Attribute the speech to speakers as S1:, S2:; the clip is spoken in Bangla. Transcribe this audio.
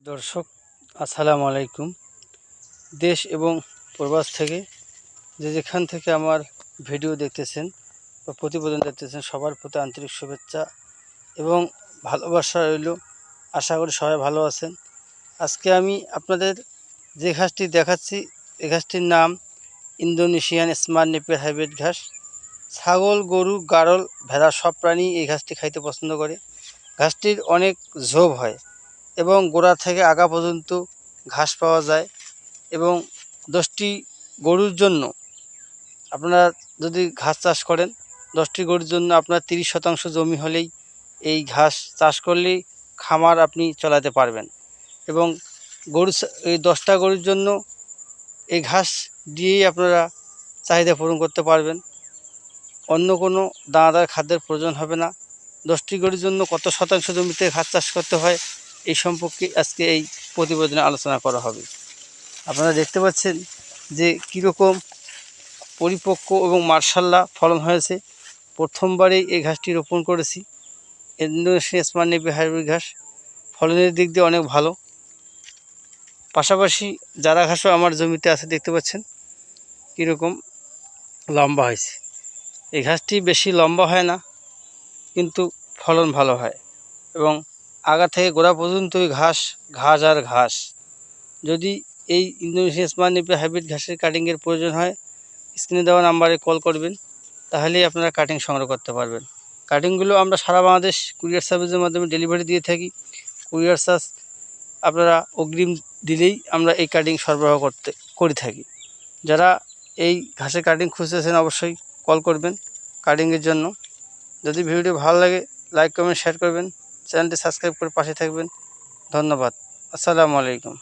S1: দর্শক আসসালামু আলাইকুম। দেশ এবং প্রবাস থেকে যেখান থেকে আমার ভিডিও দেখতেছেন বা প্রতিবেদন দেখতেছেন সবার প্রতি আন্তরিক শুভেচ্ছা এবং ভালোবাসা রইল। আশা করি সবাই ভালো আছেন। আজকে আমি আপনাদের যে ঘাসটি দেখাচ্ছি এই ঘাসটির নাম ইন্দোনেশিয়ান স্মার্ট নেপিয়ার হাইব্রিড ঘাস। ছাগল, গরু, গাড়ল, ভেড়া সব প্রাণী এই ঘাসটি খাইতে পছন্দ করে। ঘাসটির অনেক ঝোপ হয় এবং গোড়া থেকে আগা পর্যন্ত ঘাস পাওয়া যায় এবং 10টি গরুর জন্য আপনারা যদি ঘাস চাষ করেন 10টি গরুর জন্য আপনার 30% জমি হলেই এই ঘাস চাষ করলেই খামার আপনি চালাতে পারবেন এবং এই 10টা গরুর জন্য এই ঘাস দিয়েই আপনারা চাহিদা পূরণ করতে পারবেন। অন্য কোনো দানাদার খাদ্যের প্রয়োজন হবে না। 10টি গরুর জন্য কত শতাংশ জমিতে ঘাস চাষ করতে হয় এই সম্পর্কে আজকে এই প্রতিবেদনে আলোচনা করা হবে। আপনারা দেখতে পাচ্ছেন যে কীরকম পরিপক্ক এবং মার্শাল্লাহ ফলন হয়েছে। প্রথমবারেই এই ঘাসটি রোপণ করেছি। ইন্দোনেশিয়ান স্মার্ট নেপিয়ার হাইব্রিড ঘাস ফলনের দিক দিয়ে অনেক ভালো। পাশাপাশি জারা ঘাসও আমার জমিতে আছে, দেখতে পাচ্ছেন কীরকম লম্বা হয়েছে। এই ঘাসটি বেশি লম্বা হয় না কিন্তু ফলন ভালো হয় এবং আগা থেকে গোড়া পর্যন্তই ঘাস ঘাস আর ঘাস। যদি এই ইন্দোনেশিয়ান স্মার্ট নেপিয়ার হাইব্রিড ঘাসের কাটিংয়ের প্রয়োজন হয় স্ক্রিনে দেওয়া নাম্বারে কল করবেন, তাহলেই আপনারা কাটিং সংগ্রহ করতে পারবেন। কাটিংগুলো আমরা সারা বাংলাদেশ কুরিয়ার সার্ভিসের মাধ্যমে ডেলিভারি দিয়ে থাকি। কুরিয়ার চার্জ আপনারা অগ্রিম দিলেই আমরা এই কাটিং সরবরাহ করে থাকি। যারা এই ঘাসের কাটিং খুঁজতেছেন অবশ্যই কল করবেন কাটিংয়ের জন্য। যদি ভিডিওটি ভালো লাগে লাইক কমেন্ট শেয়ার করবেন, চ্যানেলটি সাবস্ক্রাইব করে পাশে থাকবেন। ধন্যবাদ। আসসালামু আলাইকুম।